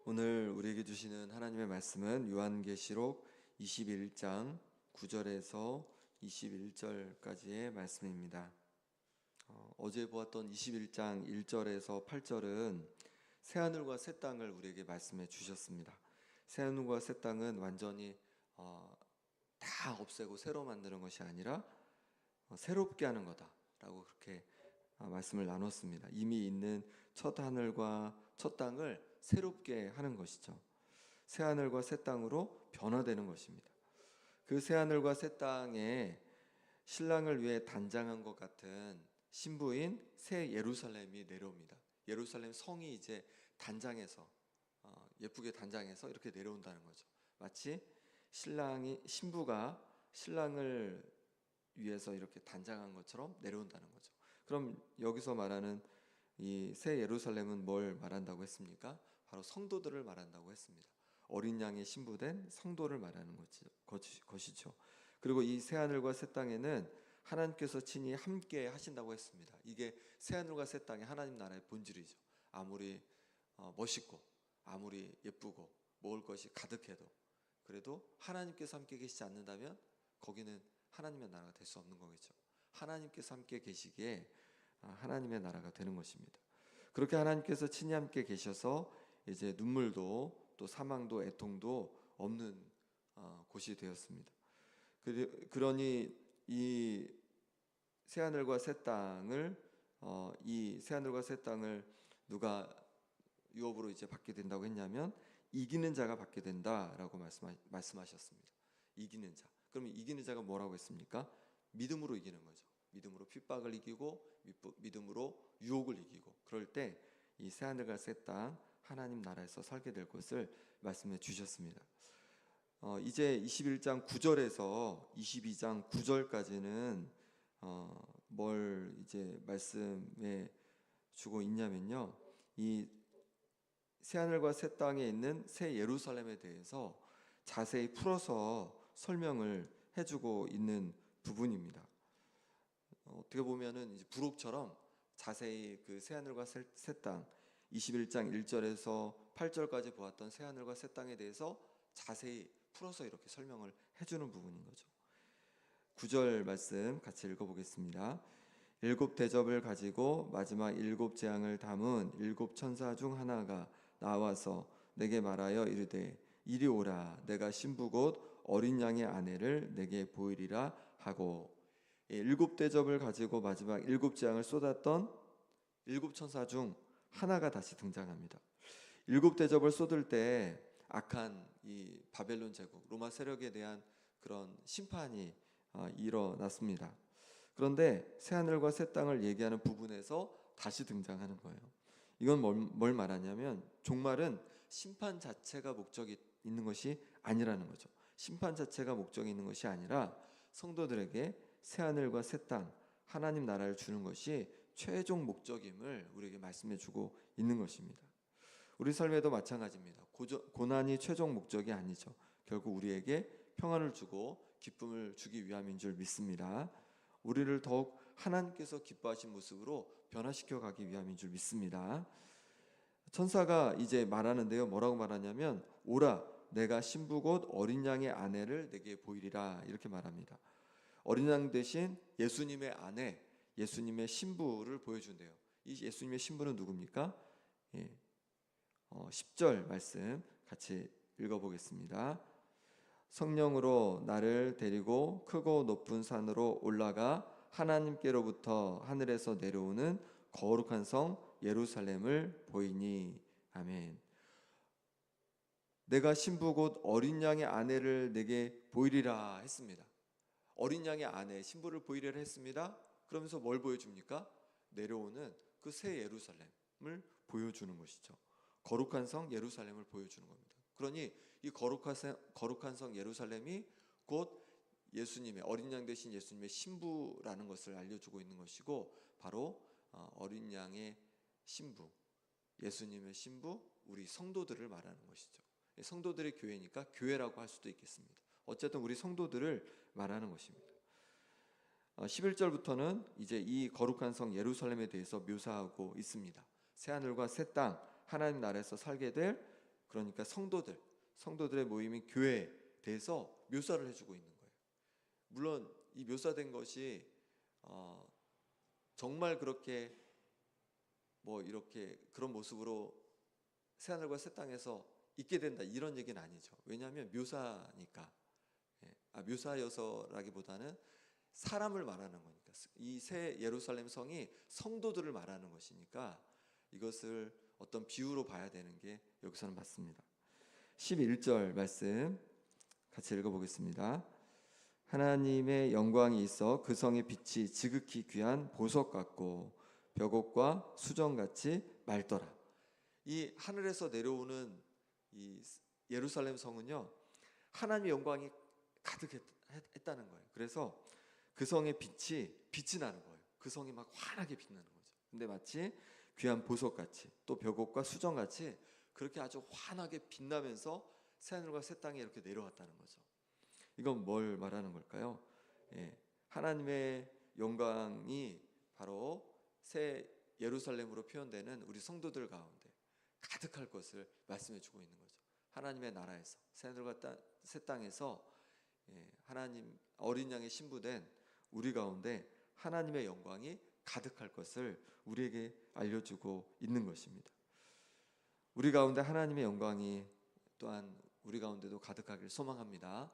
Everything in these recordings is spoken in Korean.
오늘 우리에게 주시는 하나님의 말씀은 요한계시록 21장 9절에서 21절까지의 말씀입니다. 어제 보았던 21장 1절에서 8절은 새하늘과 새 땅을 우리에게 말씀해 주셨습니다. 새하늘과 새 땅은 완전히 다 없애고 새로 만드는 것이 아니라 새롭게 하는 거다라고 그렇게 말씀을 나눴습니다. 이미 있는 첫 하늘과 첫 땅을 새롭게 하는 것이죠. 새 하늘과 새 땅으로 변화되는 것입니다. 그 새 하늘과 새 땅에 신랑을 위해 단장한 것 같은 신부인 새 예루살렘이 내려옵니다. 예루살렘 성이 이제 단장해서 예쁘게 단장해서 이렇게 내려온다는 거죠. 마치 신부가 신랑을 위해서 이렇게 단장한 것처럼 내려온다는 거죠. 그럼 여기서 말하는 이 새 예루살렘은 뭘 말한다고 했습니까? 바로 성도들을 말한다고 했습니다. 어린 양의 신부된 성도를 말하는 것이죠. 그리고 이 새 하늘과 새 땅에는 하나님께서 친히 함께 하신다고 했습니다. 이게 새 하늘과 새 땅의 하나님 나라의 본질이죠. 아무리 멋있고 아무리 예쁘고 먹을 것이 가득해도 그래도 하나님께서 함께 계시지 않는다면 거기는 하나님의 나라가 될 수 없는 거겠죠. 하나님께서 함께 계시기에 하나님의 나라가 되는 것입니다. 그렇게 하나님께서 친히 함께 계셔서 이제 눈물도 또 사망도 애통도 없는 곳이 되었습니다. 그러니 이 새하늘과 새 땅을 이 새하늘과 새 땅을 누가 유업으로 이제 받게 된다고 했냐면 이기는 자가 받게 된다라고 말씀하셨습니다. 이기는 자. 그러면 이기는 자가 뭐라고 했습니까? 믿음으로 이기는 거죠. 믿음으로 핍박을 이기고 믿음으로 유혹을 이기고 그럴 때 이 새하늘과 새 땅 하나님 나라에서 살게 될 것을 말씀해 주셨습니다. 이제 21장 9절에서 22장 9절까지는 뭘 이제 말씀해 주고 있냐면요. 이 새하늘과 새 땅에 있는 새 예루살렘에 대해서 자세히 풀어서 설명을 해주고 있는 부분입니다. 어떻게 보면은 이제 부록처럼 자세히 그 새하늘과 새 땅 21장 1절에서 8절까지 보았던 새하늘과 새 땅에 대해서 자세히 풀어서 이렇게 설명을 해주는 부분인 거죠. 9절 말씀 같이 읽어보겠습니다. 일곱 대접을 가지고 마지막 일곱 재앙을 담은 일곱 천사 중 하나가 나와서 내게 말하여 이르되 이리 오라 내가 신부 곧 어린 양의 아내를 내게 보이리라 하고 일곱 대접을 가지고 마지막 일곱 재앙을 쏟았던 일곱 천사 중 하나가 다시 등장합니다. 일곱 대접을 쏟을 때 악한 이 바벨론 제국 로마 세력에 대한 그런 심판이 일어났습니다. 그런데 새하늘과 새 땅을 얘기하는 부분에서 다시 등장하는 거예요. 이건 뭘 말하냐면 종말은 심판 자체가 목적이 있는 것이 아니라는 거죠. 심판 자체가 목적이 있는 것이 아니라 성도들에게 새하늘과 새 땅 하나님 나라를 주는 것이 최종 목적임을 우리에게 말씀해 주고 있는 것입니다. 우리 삶에도 마찬가지입니다. 고난이 최종 목적이 아니죠. 결국 우리에게 평안을 주고 기쁨을 주기 위함인 줄 믿습니다. 우리를 더욱 하나님께서 기뻐하신 모습으로 변화시켜 가기 위함인 줄 믿습니다. 천사가 이제 말하는데요. 뭐라고 말하냐면 오라 내가 신부 곧 어린 양의 아내를 내게 보이리라 이렇게 말합니다. 어린 양 대신 예수님의 아내, 예수님의 신부를 보여준대요. 이 예수님의 신부는 누굽니까? 10절 말씀 같이 읽어보겠습니다. 성령으로 나를 데리고 크고 높은 산으로 올라가 하나님께로부터 하늘에서 내려오는 거룩한 성 예루살렘을 보이니. 아멘. 내가 신부 곧 어린 양의 아내를 내게 보이리라 했습니다. 어린 양의 아내 신부를 보이리라 했습니다. 그러면서 뭘 보여줍니까? 내려오는 그 새 예루살렘을 보여주는 것이죠. 거룩한 성 예루살렘을 보여주는 겁니다. 그러니 이 거룩한 성 예루살렘이 곧 예수님의 어린 양 대신 예수님의 신부라는 것을 알려주고 있는 것이고 바로 어린 양의 신부, 예수님의 신부, 우리 성도들을 말하는 것이죠. 성도들의 교회니까 교회라고 할 수도 있겠습니다. 어쨌든 우리 성도들을 말하는 것입니다. 11절부터는 이제 이 거룩한 성 예루살렘에 대해서 묘사하고 있습니다. 새하늘과 새 땅 하나님 나라에서 살게 될 그러니까 성도들의 모임인 교회에 대해서 묘사를 해주고 있는 거예요. 물론 이 묘사된 것이 정말 그렇게 뭐 이렇게 그런 모습으로 새하늘과 새 땅에서 있게 된다 이런 얘기는 아니죠. 왜냐하면 묘사니까. 묘사여서라기보다는 사람을 말하는 거니까. 이 새 예루살렘 성이 성도들을 말하는 것이니까 이것을 어떤 비유로 봐야 되는 게 여기서는 맞습니다. 11절 말씀 같이 읽어보겠습니다. 하나님의 영광이 있어 그 성의 빛이 지극히 귀한 보석 같고 벽옥과 수정같이 맑더라. 이 하늘에서 내려오는 이 예루살렘 성은요, 하나님의 영광이 가득했다는 거예요. 그래서 그 성의 빛이 나는 거예요. 그 성이 막 환하게 빛나는 거죠. 근데 마치 귀한 보석같이 또 벽옥과 수정같이 그렇게 아주 환하게 빛나면서 새하늘과 새 땅에 이렇게 내려왔다는 거죠. 이건 뭘 말하는 걸까요? 하나님의 영광이 바로 새 예루살렘으로 표현되는 우리 성도들 가운데 가득할 것을 말씀해 주고 있는 거죠. 하나님의 나라에서 새하늘과 새 땅에서 하나님 어린 양의 신부된 우리 가운데 하나님의 영광이 가득할 것을 우리에게 알려주고 있는 것입니다. 우리 가운데 하나님의 영광이 또한 우리 가운데도 가득하길 소망합니다.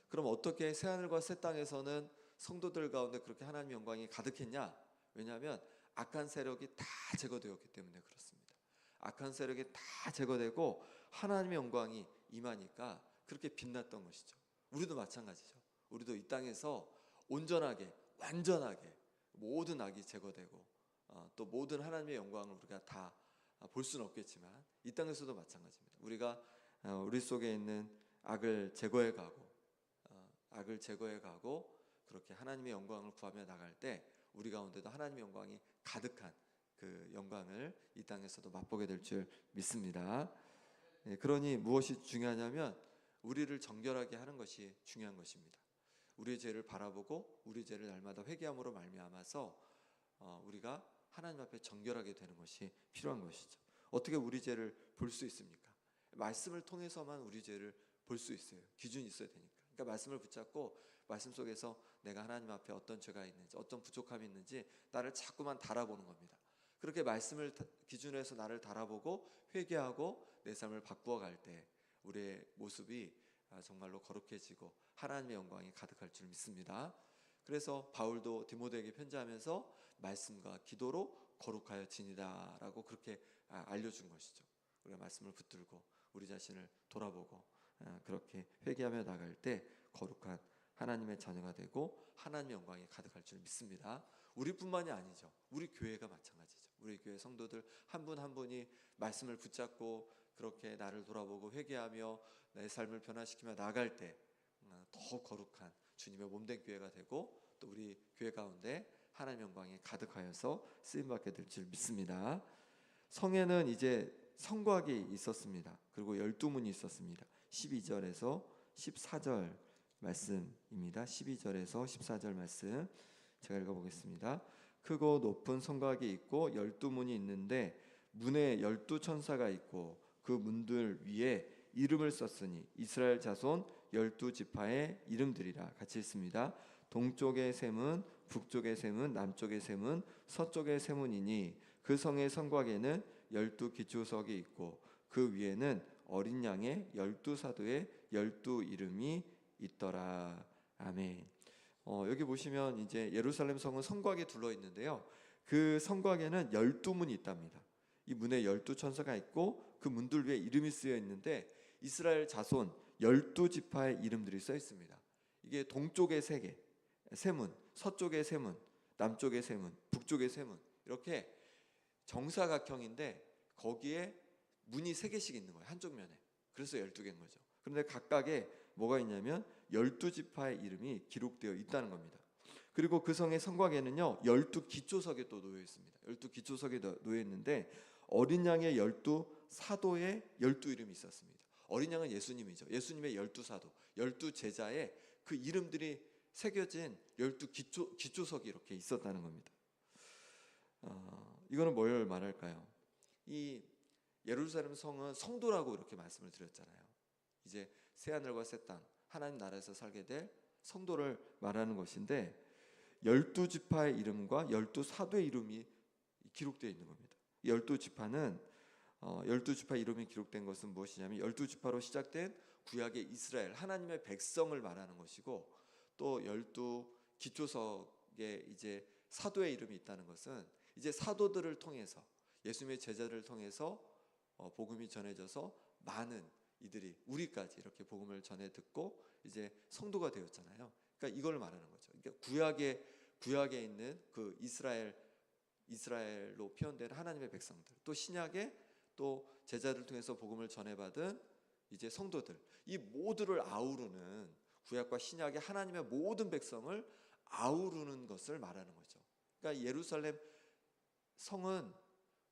그럼 어떻게 새하늘과 새 땅에서는 성도들 가운데 그렇게 하나님의 영광이 가득했냐? 왜냐하면 악한 세력이 다 제거되었기 때문에 그렇습니다. 악한 세력이 다 제거되고 하나님의 영광이 임하니까 그렇게 빛났던 것이죠. 우리도 마찬가지죠. 우리도 이 땅에서 온전하게 완전하게 모든 악이 제거되고 또 모든 하나님의 영광을 우리가 다 볼 수는 없겠지만 이 땅에서도 마찬가지입니다. 우리가 우리 속에 있는 악을 제거해 가고 그렇게 하나님의 영광을 구하며 나갈 때 우리 가운데도 하나님의 영광이 가득한 그 영광을 이 땅에서도 맛보게 될 줄 믿습니다. 그러니 무엇이 중요하냐면 우리를 정결하게 하는 것이 중요한 것입니다. 우리의 죄를 바라보고 우리 죄를 날마다 회개함으로 말미암아서 우리가 하나님 앞에 정결하게 되는 것이 필요한 것이죠. 어떻게 우리 죄를 볼 수 있습니까? 말씀을 통해서만 우리 죄를 볼 수 있어요. 기준이 있어야 되니까. 그러니까 말씀을 붙잡고 말씀 속에서 내가 하나님 앞에 어떤 죄가 있는지 어떤 부족함이 있는지 나를 자꾸만 달아보는 겁니다. 그렇게 말씀을 기준으로 해서 나를 달아보고 회개하고 내 삶을 바꾸어 갈 때 우리의 모습이 정말로 거룩해지고 하나님의 영광이 가득할 줄 믿습니다. 그래서 바울도 디모데에게 편지하면서 말씀과 기도로 거룩하여 지니다라고 그렇게 알려준 것이죠. 우리가 말씀을 붙들고 우리 자신을 돌아보고 그렇게 회개하며 나갈 때 거룩한 하나님의 자녀가 되고 하나님의 영광이 가득할 줄 믿습니다. 우리뿐만이 아니죠. 우리 교회가 마찬가지죠. 우리 교회 성도들 한 분 한 분이 말씀을 붙잡고 그렇게 나를 돌아보고 회개하며 내 삶을 변화시키며 나갈 때 더 거룩한 주님의 몸된 교회가 되고 또 우리 교회 가운데 하나님의 영광이 가득하여서 쓰임받게 될 줄 믿습니다. 성에는 이제 성곽이 있었습니다. 그리고 12문이 있었습니다. 12절에서 14절 말씀입니다. 12절에서 14절 말씀 제가 읽어보겠습니다. 크고 높은 성곽이 있고 12문이 있는데 문에 12천사가 있고 그 문들 위에 이름을 썼으니 이스라엘 자손 12지파의 이름들이라. 같이 읽습니다. 동쪽의 샘은 북쪽의 샘은 남쪽의 샘은 서쪽의 샘은이니 그 성의 성곽에는 12기초석이 있고 그 위에는 어린 양의 12사도의 12 이름이 있더라. 아멘. 여기 보시면 이제 예루살렘 성은 성곽에 둘러 있는데요. 그 성곽에는 12문이 있답니다. 이 문에 12천사가 있고 그 문들 위에 이름이 쓰여 있는데 이스라엘 자손 12지파의 이름들이 써 있습니다. 이게 동쪽의 세문, 서쪽의 세문, 남쪽의 세문, 북쪽의 세문 이렇게 정사각형인데 거기에 문이 3개씩 있는 거예요. 한쪽 면에. 그래서 12개인 거죠. 그런데 각각에 뭐가 있냐면 12지파의 이름이 기록되어 있다는 겁니다. 그리고 그 성의 성곽에는요 12기초석이 또 놓여 있습니다. 12기초석이 놓여 있는데 어린 양의 12사도의 12이름이 있었습니다. 어린 양은 예수님이죠. 예수님의 12사도, 12제자의 그 이름들이 새겨진 12기초석이 이렇게 있었다는 겁니다. 이거는 뭘 말할까요? 이 예루살렘 성은 성도라고 이렇게 말씀을 드렸잖아요. 이제 새하늘과 새 땅, 하나님 나라에서 살게 될 성도를 말하는 것인데 12지파의 이름과 12사도의 이름이 기록되어 있는 겁니다. 12지파는 12지파 이름이 기록된 것은 무엇이냐면 12지파로 시작된 구약의 이스라엘 하나님의 백성을 말하는 것이고, 또 12기초석에 이제 사도의 이름이 있다는 것은 이제 사도들을 통해서 예수님의 제자들을 통해서 복음이 전해져서 많은 이들이 우리까지 이렇게 복음을 전해 듣고 이제 성도가 되었잖아요. 그러니까 이걸 말하는 거죠. 그러니까 구약에 있는 그 이스라엘로 표현된 하나님의 백성들, 또 신약에 또 제자들 통해서 복음을 전해받은 이제 성도들, 이 모두를 아우르는 구약과 신약의 하나님의 모든 백성을 아우르는 것을 말하는 거죠. 그러니까 예루살렘 성은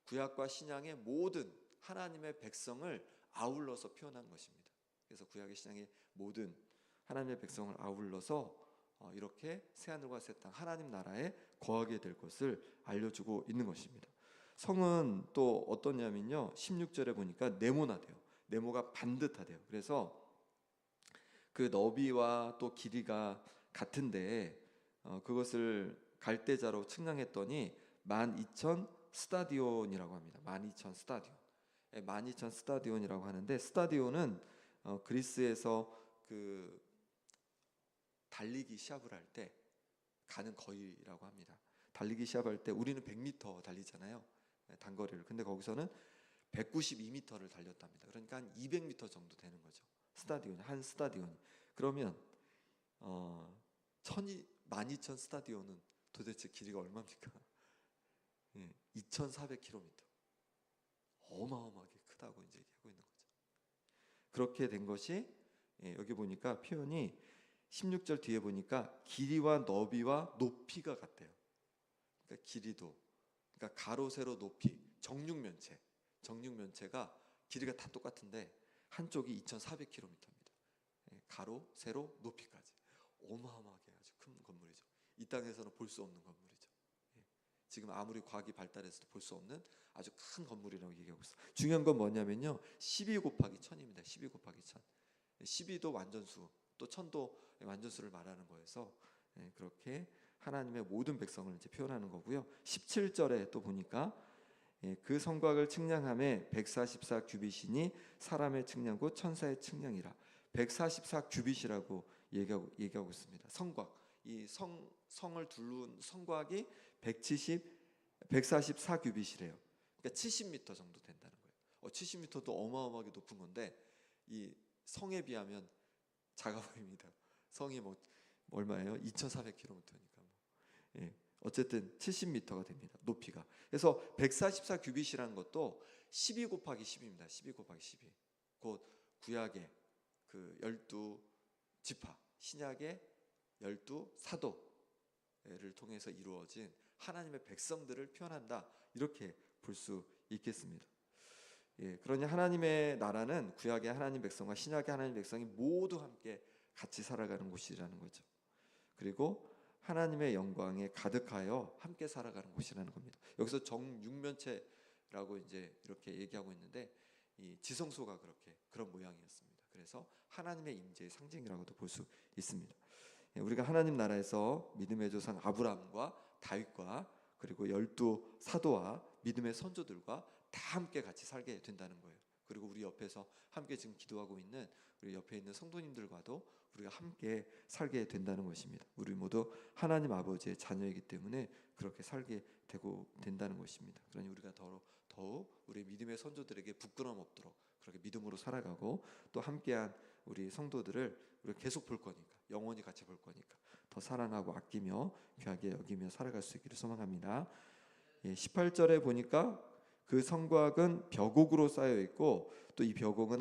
구약과 신약의 모든 하나님의 백성을 아울러서 표현한 것입니다. 그래서 구약의 신약의 모든 하나님의 백성을 아울러서 이렇게 새하늘과 새 땅 하나님 나라에 거하게 될 것을 알려주고 있는 것입니다. 성은 또 어떠냐면요, 16절에 보니까 네모나대요. 네모가 반듯하대요. 그래서 그 너비와 또 길이가 같은데 그것을 갈대자로 측량했더니 12,000 스타디온이라고 합니다. 12,000 스타디온. 12,000 스타디온이라고 하는데, 스타디온은 그리스에서 그 달리기 시합을 할 때 가는 거리라고 합니다. 달리기 시합할 때 우리는 100m 달리잖아요, 단거리를. 근데 거기서는 192m를 달렸답니다. 그러니까 한 200m 정도 되는 거죠. 스타디온, 한 스타디온이. 그러면 12,000 스타디온은 도대체 길이가 얼마입니까? 2,400km. 어마어마하게 크다고 이제 얘기하고 있는 거죠. 그렇게 된 것이 여기 보니까 표현이 16절 뒤에 보니까 길이와 너비와 높이가 같대요. 그러니까 길이도, 그러니까 가로 세로 높이, 정육면체가 길이가 다 똑같은데 한쪽이 2,400km입니다. 가로 세로 높이까지 어마어마하게 아주 큰 건물이죠. 이 땅에서는 볼 수 없는 건물이죠. 지금 아무리 과학이 발달해서도 볼 수 없는 아주 큰 건물이라고 얘기하고 있어요. 중요한 건 뭐냐면요, 12 곱하기 1000입니다. 12 곱하기 1000. 12도 완전수, 또 1000도 완전수를 말하는 거여서 그렇게 하나님의 모든 백성을 이제 표현하는 거고요. 17절에 또 보니까 그 성곽을 측량함에 144 규빗이니 사람의 측량고 천사의 측량이라. 144 규빗이라고 얘기하고 있습니다. 성곽, 이 성을 둘른 성곽이 144 규빗이래요. 그러니까 70m 정도 된다는 거예요. 70m도 어마어마하게 높은 건데 이 성에 비하면 작아 보입니다. 성이 뭐 얼마예요? 2,400km니까 어쨌든 70m가 됩니다. 높이가. 그래서 144 규빗이라는 것도 12 곱하기 10입니다. 12 곱하기 12. 곧 구약의 그 12지파, 신약의 12사도를 통해서 이루어진 하나님의 백성들을 표현한다, 이렇게 볼 수 있겠습니다. 그러니 하나님의 나라는 구약의 하나님 백성과 신약의 하나님 백성이 모두 함께 같이 살아가는 곳이라는 거죠. 그리고 하나님의 영광에 가득하여 함께 살아가는 곳이라는 겁니다. 여기서 정육면체라고 이제 이렇게 얘기하고 있는데, 이 지성소가 그런 모양이었습니다. 그래서 하나님의 임재의 상징이라고도 볼 수 있습니다. 우리가 하나님 나라에서 믿음의 조상 아브라함과 다윗과 그리고 12사도와 믿음의 선조들과 다 함께 같이 살게 된다는 거예요. 그리고 우리 옆에서 함께 지금 기도하고 있는 우리 옆에 있는 성도님들과도 우리가 함께 살게 된다는 것입니다. 우리 모두 하나님 아버지의 자녀이기 때문에 그렇게 살게 된다는 것입니다. 그러니 우리가 더욱 우리 믿음의 선조들에게 부끄러움 없도록 그렇게 믿음으로 살아가고, 또 함께한 우리 성도들을 우리가 계속 볼 거니까, 영원히 같이 볼 거니까 더 사랑하고 아끼며 귀하게 여기며 살아갈 수 있기를 소망합니다. 18절에 보니까 그 성곽은 벽옥으로 쌓여 있고, 또 이 벽옥은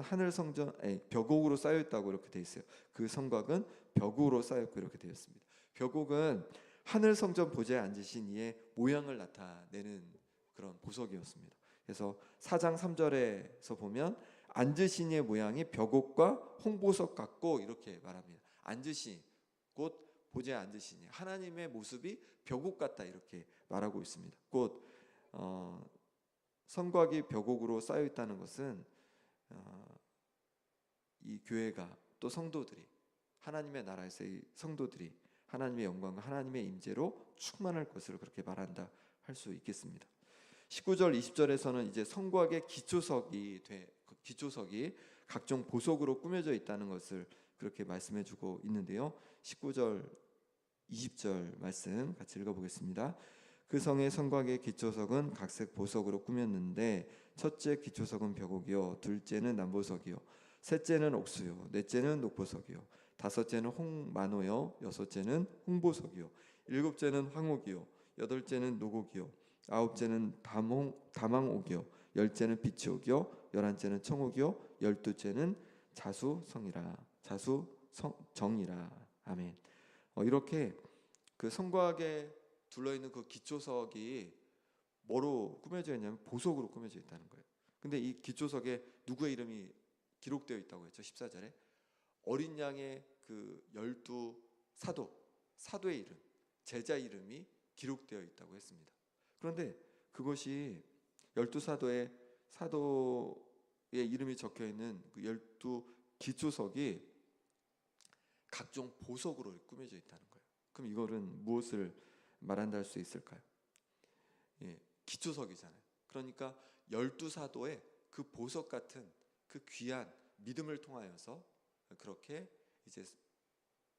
벽옥으로 쌓여 있다고 이렇게 돼 있어요. 그 성곽은 벽옥으로 쌓여 있고 이렇게 되어 있습니다. 벽옥은 하늘 성전 보좌에 앉으신 이의 모양을 나타내는 그런 보석이었습니다. 그래서 4장 3절에서 보면 앉으신 이의 모양이 벽옥과 홍보석 같고 이렇게 말합니다. 앉으신, 곧 보좌에 앉으신 이, 하나님의 모습이 벽옥 같다, 이렇게 말하고 있습니다. 곧 성곽이 벽옥으로 쌓여 있다는 것은 이 교회가 또 성도들이 하나님의 나라에서 이 성도들이 하나님의 영광과 하나님의 임재로 충만할 것을 그렇게 말한다 할 수 있겠습니다. 19절 20절에서는 이제 성곽의 기초석이 각종 보석으로 꾸며져 있다는 것을 그렇게 말씀해 주고 있는데요. 19절 20절 말씀 같이 읽어보겠습니다. 그 성의 성곽의 기초석은 각색 보석으로 꾸몄는데 첫째 기초석은 벽옥이요, 둘째는 남보석이요, 셋째는 옥수요, 넷째는 녹보석이요, 다섯째는 홍만호요, 여섯째는 홍보석이요, 일곱째는 황옥이요, 여덟째는 노곡이요, 아홉째는 다망옥이요, 열째는 비치옥이요, 열한째는 청옥이요, 열두째는 자수정이라. 아멘. 이렇게 그 성곽에 둘러있는 그 기초석이 뭐로 꾸며져 있냐면 보석으로 꾸며져 있다는 거예요. 근데 이 기초석에 누구의 이름이 기록되어 있다고 했죠? 14절에 어린 양의 그 12사도의 이름, 제자 이름이 기록되어 있다고 했습니다. 그런데 그것이 12사도의 이름이 적혀있는 그 12기초석이 각종 보석으로 꾸며져 있다는 거예요. 그럼 이거는 무엇을 말한다 할 수 있을까요? 기초석이잖아요. 그러니까 12사도의 그 보석 같은 그 귀한 믿음을 통하여서 그렇게 이제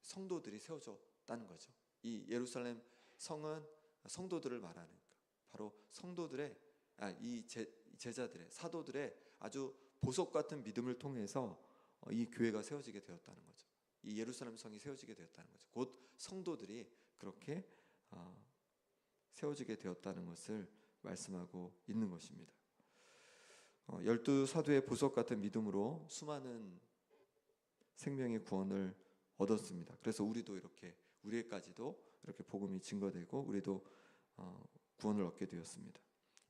성도들이 세워졌다는 거죠. 이 예루살렘 성은 성도들을 말하니까 바로 성도들의 이 제자들의 사도들의 아주 보석 같은 믿음을 통해서 이 교회가 세워지게 되었다는 거죠. 이 예루살렘 성이 세워지게 되었다는 거죠. 곧 성도들이 그렇게 세워지게 되었다는 것을 말씀하고 있는 것입니다. 12사도의 보석 같은 믿음으로 수많은 생명의 구원을 얻었습니다. 그래서 우리에까지도 이렇게 복음이 증거되고 우리도 구원을 얻게 되었습니다.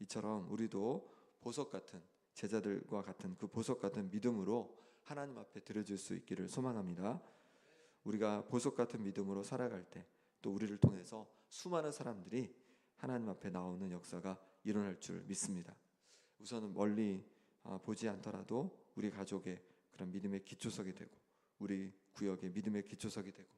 이처럼 우리도 보석 같은 제자들과 같은 그 보석 같은 믿음으로 하나님 앞에 드려질 수 있기를 소망합니다. 우리가 보석 같은 믿음으로 살아갈 때 또 우리를 통해서 수많은 사람들이 하나님 앞에 나오는 역사가 일어날 줄 믿습니다. 우선은 멀리 보지 않더라도 우리 가족의 그런 믿음의 기초석이 되고, 우리 구역의 믿음의 기초석이 되고,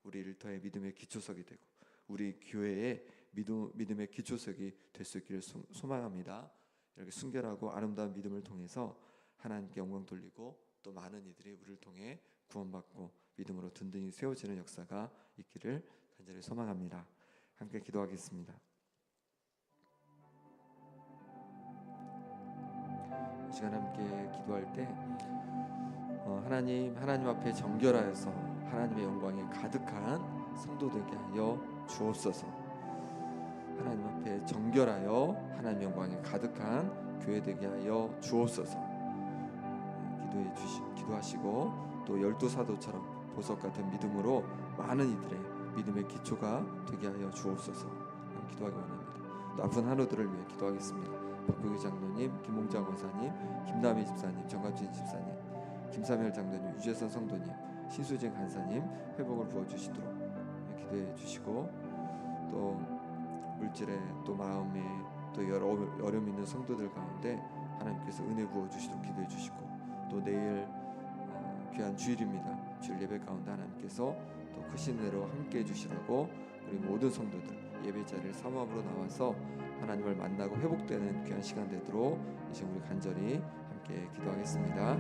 우리 일터의 믿음의 기초석이 되고, 우리 교회의 믿음의 기초석이 될 수 있기를 소망합니다. 이렇게 순결하고 아름다운 믿음을 통해서 하나님께 영광 돌리고 또 많은 이들이 우리를 통해 구원받고 믿음으로 든든히 세워지는 역사가 있기를 간절히 소망합니다. 함께 기도하겠습니다. 이 시간 함께 기도할 때 하나님 앞에 정결하여서 하나님의 영광이 가득한 성도 되게 하여 주옵소서. 하나님 앞에 정결하여 하나님의 영광이 가득한 교회 되게 하여 주옵소서. 기도하시고 또 12사도처럼 보석 같은 믿음으로 많은 이들의 믿음의 기초가 되게 하여 주옵소서. 기도하기 원합니다. 또 아픈 한우들을 위해 기도하겠습니다. 박규기 장로님, 김홍장 원사님, 김남희 집사님, 정갑진 집사님, 김사멸 장로님, 유재선 성도님, 신수진 간사님 회복을 부어주시도록 기도해 주시고, 또 물질에 또 마음에 또 여러 어려움 있는 성도들 가운데 하나님께서 은혜 부어주시도록 기도해 주시고, 또 내일 귀한 주일입니다. 주일 예배 가운데 하나님께서 또 크신 은혜로 함께 해주시라고 우리 모든 성도들 예배 자리를 사모함으로 나와서 하나님을 만나고 회복되는 귀한 시간 되도록 이제 우리 간절히 함께 기도하겠습니다.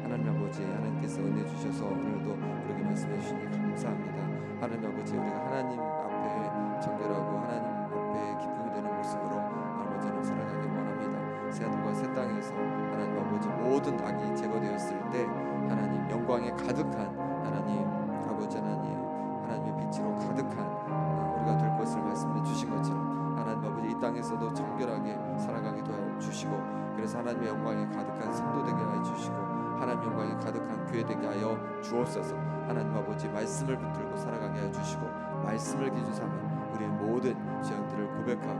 하나님 아버지, 하나님께서 은혜 주셔서 오늘도 우리에게 말씀해 주시니 감사합니다. 하나님 아버지, 우리가 하나님 앞에 정결하고 하나님 앞에 기쁨이 되는 모습으로 아버지는 살아가길 원합니다. 새하늘과 새 땅에서 하나님 아버지 모든 악이 제거되었을 때 하나님 영광에 가득한 하나님 아버지 하나님의 빛으로 가득한 우리가 될 것을 말씀해 주신 것처럼 하나님 아버지 이 땅에서도 정결하게 살아가기도 하여 주시고, 그래서 하나님의 영광이 가득한 성도 되게 하여 주시고 하나님 영광이 가득한 교회 되게 하여 주옵소서. 하나님 아버지 말씀을 붙들고 살아가게 하여 주시고, 말씀을 기준 삼아 우리의 모든 죄악들을 고백하고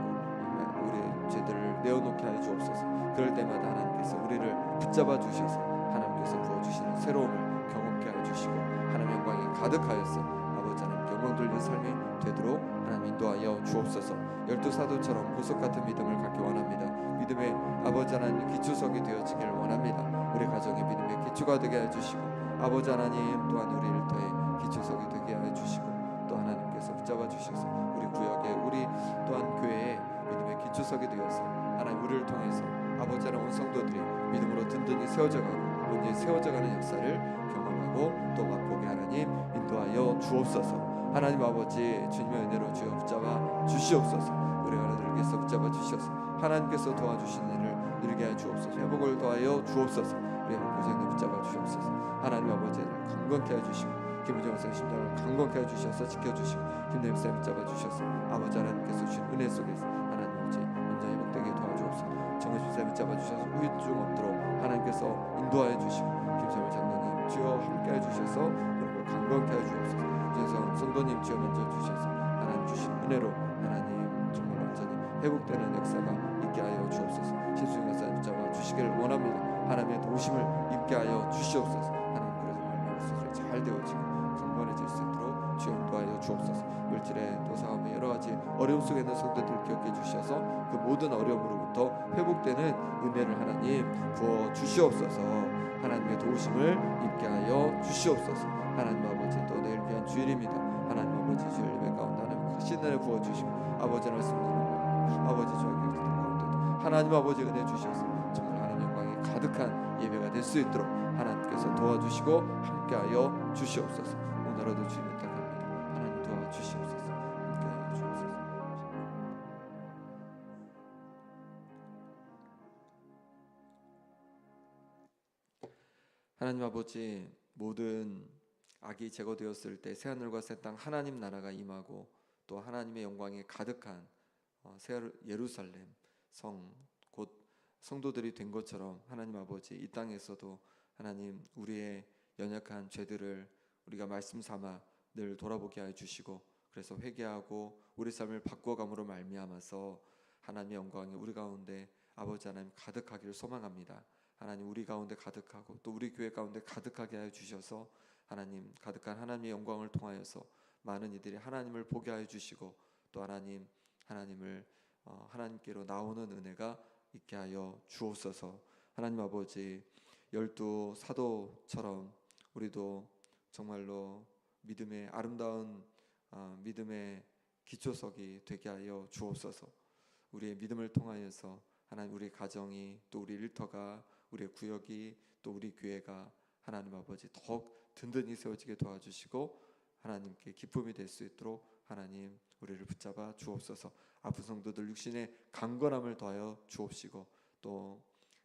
우리의 죄들을 내어놓게 하여 주옵소서. 그럴 때마다 하나님께서 우리를 붙잡아 주셔서 하나님께서 부어주시는 새로움을 경험케 하여 주시고 하나님의 영광이 가득하여서 아버지 하나님께 영광 돌리는 삶이 되도록 하나님 인도하여 주옵소서. 열두 사도처럼 보석 같은 믿음을 갖기 원합니다. 믿음의 아버지 하나님 기초석이 되어지기를 원합니다. 우리 가정의 믿음의 기초가 되게 해주시고 아버지 하나님 또한 우리 일터의 기초석이 되게 해주시고 또 하나님께서 붙잡아 주셔서 우리 구역에 우리 또한 교회에 믿음의 기초석이 되어서 하나님 우리를 통해서 아버지 하나님 온 성도들이 믿음으로 든든히 세워져가고 온전히 세워져가는 역사를 경험하고 또 맛보게 하나님 인도하여 주옵소서. 하나님 아버지 주님의 은혜로 주여 붙잡아 주시옵소서. 우리 하나님께서 붙잡아 주셔서 하나님께서 도와주신 은혜를 누리게 하여 주옵소서. 회복을 도하여 주옵소서. 우리 구전에 붙잡아 주옵소서. 하나님 아버지를 강건케 하여 주시고 김우정 선생 심장을 강건케 하여 주셔서 지켜주시고 김대임 쌤 붙잡아 주셔서 아버지 하나님께서 주신 은혜 속에서 하나님 아버지 온전히 회복되게 도와주옵소서. 정혜준 쌤 붙잡아 주셔서 후유증 없도록 하나님께서 인도하여 주시고 김선물 장로님 주여 함께 해 주셔서 그런 걸 강건케 하여 주옵소서. 유재성 성도님 주여 만져 주셔서 하나님 주신 은혜로 하나님 정말 완전히 회복되는 역사가 있게 하여 주옵소서. 신수영 여사님 붙잡아 주시기를 원합니다. 하나님의 도우심을 입게 하여 주시옵소서. 하나님 그래서 말씀의 수술이 잘 되어지고 강건해질 수 있도록 주여 인도하여 주옵소서. 물질의 또 사업의 여러 가지 어려움 속에 있는 성도들 기억해 주셔서 그 모든 어려움으로부터 회복되는 은혜를 하나님 부어 주시옵소서. 하나님의 도우심을 입게 하여 주시옵소서. 하나님 아버지 또 내일 귀한 주일입니다. 하나님 아버지 주일 예배 가운데 하나님 크신 은혜 부어 주시고 아버지 말씀 듣는 아버지 저에게 가운데도 하나님 아버지 은혜 주셔서 정말 하나님 영광이 가득한 예배가 될 수 있도록 하나님께서 도와주시고 함께하여 주시옵소서. 오늘도 주님 부탁합니다. 하나님 도와주시옵소서. 함께하여 주옵소서. 하나님 아버지 모든 악이 제거되었을 때 새하늘과 새 땅 하나님 나라가 임하고 또 하나님의 영광이 가득한 새 예루살렘 성 곧 성도들이 된 것처럼 하나님 아버지 이 땅에서도 하나님 우리의 연약한 죄들을 우리가 말씀 삼아 늘 돌아보게 하여 주시고 그래서 회개하고 우리 삶을 바꿔감으로 말미암아서 하나님의 영광이 우리 가운데 아버지 하나님 가득하기를 소망합니다. 하나님 우리 가운데 가득하고 또 우리 교회 가운데 가득하게 하여 주셔서 하나님 가득한 하나님의 영광을 통하여서 많은 이들이 하나님을 보게 하여 주시고 또 하나님을 하나님께로 나오는 은혜가 있게 하여 주옵소서. 하나님 아버지 열두 사도처럼 우리도 정말로 믿음의 아름다운 믿음의 기초석이 되게 하여 주옵소서. 우리의 믿음을 통하여서 하나님 우리 가정이 또 우리 일터가 우리의 구역이 또 우리 교회가 하나님 아버지 더욱 든든히 세워지게 도와주시고 하나님께 기쁨이 될 수 있도록 하나님 우리를 붙잡아 주옵소서. 아픈 성도들 육신의 강건함을 더하여 주옵시고 또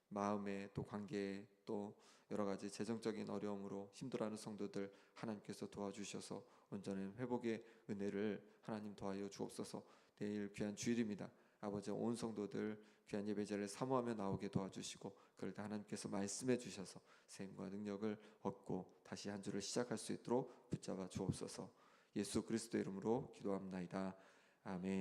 마음에 또 관계에 또 여러 가지 재정적인 어려움으로 힘들어하는 성도들 하나님께서 도와주셔서 온전한 회복의 은혜를 하나님 더하여 주옵소서. 내일 귀한 주일입니다. 아버지 온 성도들 귀한 예배자를 사모하며 나오게 도와주시고 그럴 때 하나님께서 말씀해 주셔서 샘과 능력을 얻고 다시 한 주를 시작할 수 있도록 붙잡아 주옵소서. 예수 그리스도의 이름으로 기도합나이다. 아멘.